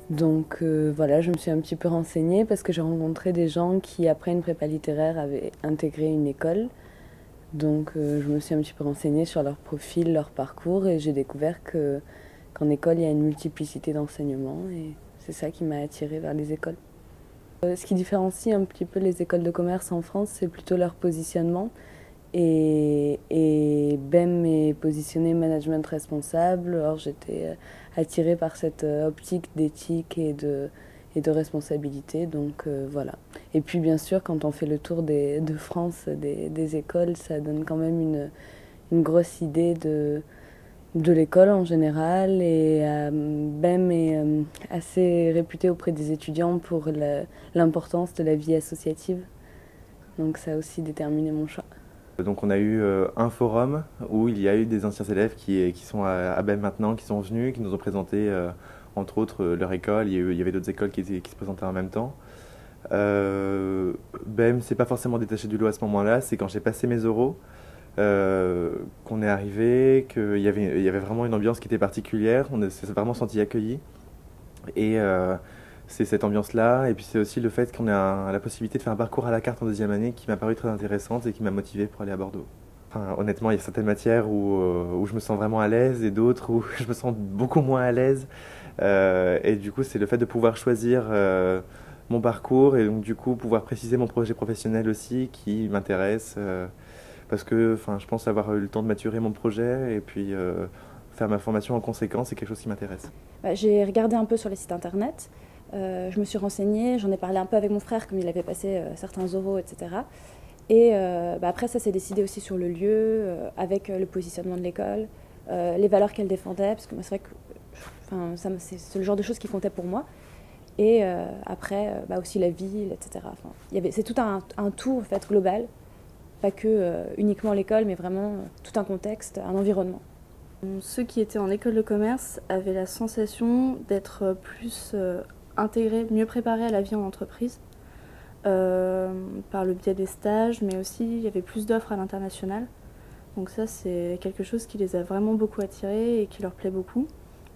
Donc voilà, je me suis un petit peu renseignée parce que j'ai rencontré des gens qui, après une prépa littéraire, avaient intégré une école. Donc je me suis un petit peu renseignée sur leur profil, leur parcours et j'ai découvert qu'en école, il y a une multiplicité d'enseignements et c'est ça qui m'a attirée vers les écoles. Ce qui différencie un petit peu les écoles de commerce en France, c'est plutôt leur positionnement. Et BEM est positionné management responsable. Alors j'étais attirée par cette optique d'éthique et de responsabilité. Donc voilà. Et puis bien sûr, quand on fait le tour de France des écoles, ça donne quand même une grosse idée de l'école en général. Et BEM est assez réputé auprès des étudiants pour l'importance de la vie associative. Donc ça a aussi déterminé mon choix. Donc on a eu un forum où il y a eu des anciens élèves qui sont à BEM maintenant, qui sont venus, qui nous ont présenté entre autres leur école. Il y avait d'autres écoles qui se présentaient en même temps. BEM s'est pas forcément détaché du lot à ce moment-là, c'est quand j'ai passé mes oraux qu'on est arrivé, il y avait vraiment une ambiance qui était particulière, on s'est vraiment senti accueillis. Et c'est cette ambiance-là, et puis c'est aussi le fait qu'on ait la possibilité de faire un parcours à la carte en deuxième année qui m'a paru très intéressante et qui m'a motivé pour aller à Bordeaux. Enfin, honnêtement, il y a certaines matières où je me sens vraiment à l'aise et d'autres où je me sens beaucoup moins à l'aise. Et du coup, c'est le fait de pouvoir choisir mon parcours et donc du coup pouvoir préciser mon projet professionnel aussi qui m'intéresse parce que enfin, je pense avoir eu le temps de maturer mon projet et puis faire ma formation en conséquence, c'est quelque chose qui m'intéresse. J'ai regardé un peu sur les sites internet, je me suis renseignée, j'en ai parlé un peu avec mon frère comme il avait passé certains oraux, etc. Et après ça s'est décidé aussi sur le lieu, avec le positionnement de l'école, les valeurs qu'elle défendait, parce que moi c'est vrai que c'est le genre de choses qui comptaient pour moi. Et après aussi la ville, etc. Enfin, c'est tout un tout en fait, global, pas que uniquement l'école, mais vraiment tout un contexte, un environnement. Ceux qui étaient en école de commerce avaient la sensation d'être plus intégrés, mieux préparés à la vie en entreprise, par le biais des stages, mais aussi il y avait plus d'offres à l'international. Donc ça, c'est quelque chose qui les a vraiment beaucoup attirés et qui leur plaît beaucoup.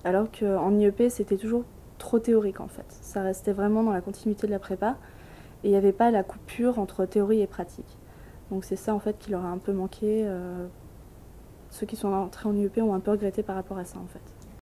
Alors qu'en IEP, c'était toujours trop théorique en fait. Ça restait vraiment dans la continuité de la prépa et il n'y avait pas la coupure entre théorie et pratique. Donc c'est ça en fait qui leur a un peu manqué. Ceux qui sont entrés en IEP ont un peu regretté par rapport à ça en fait.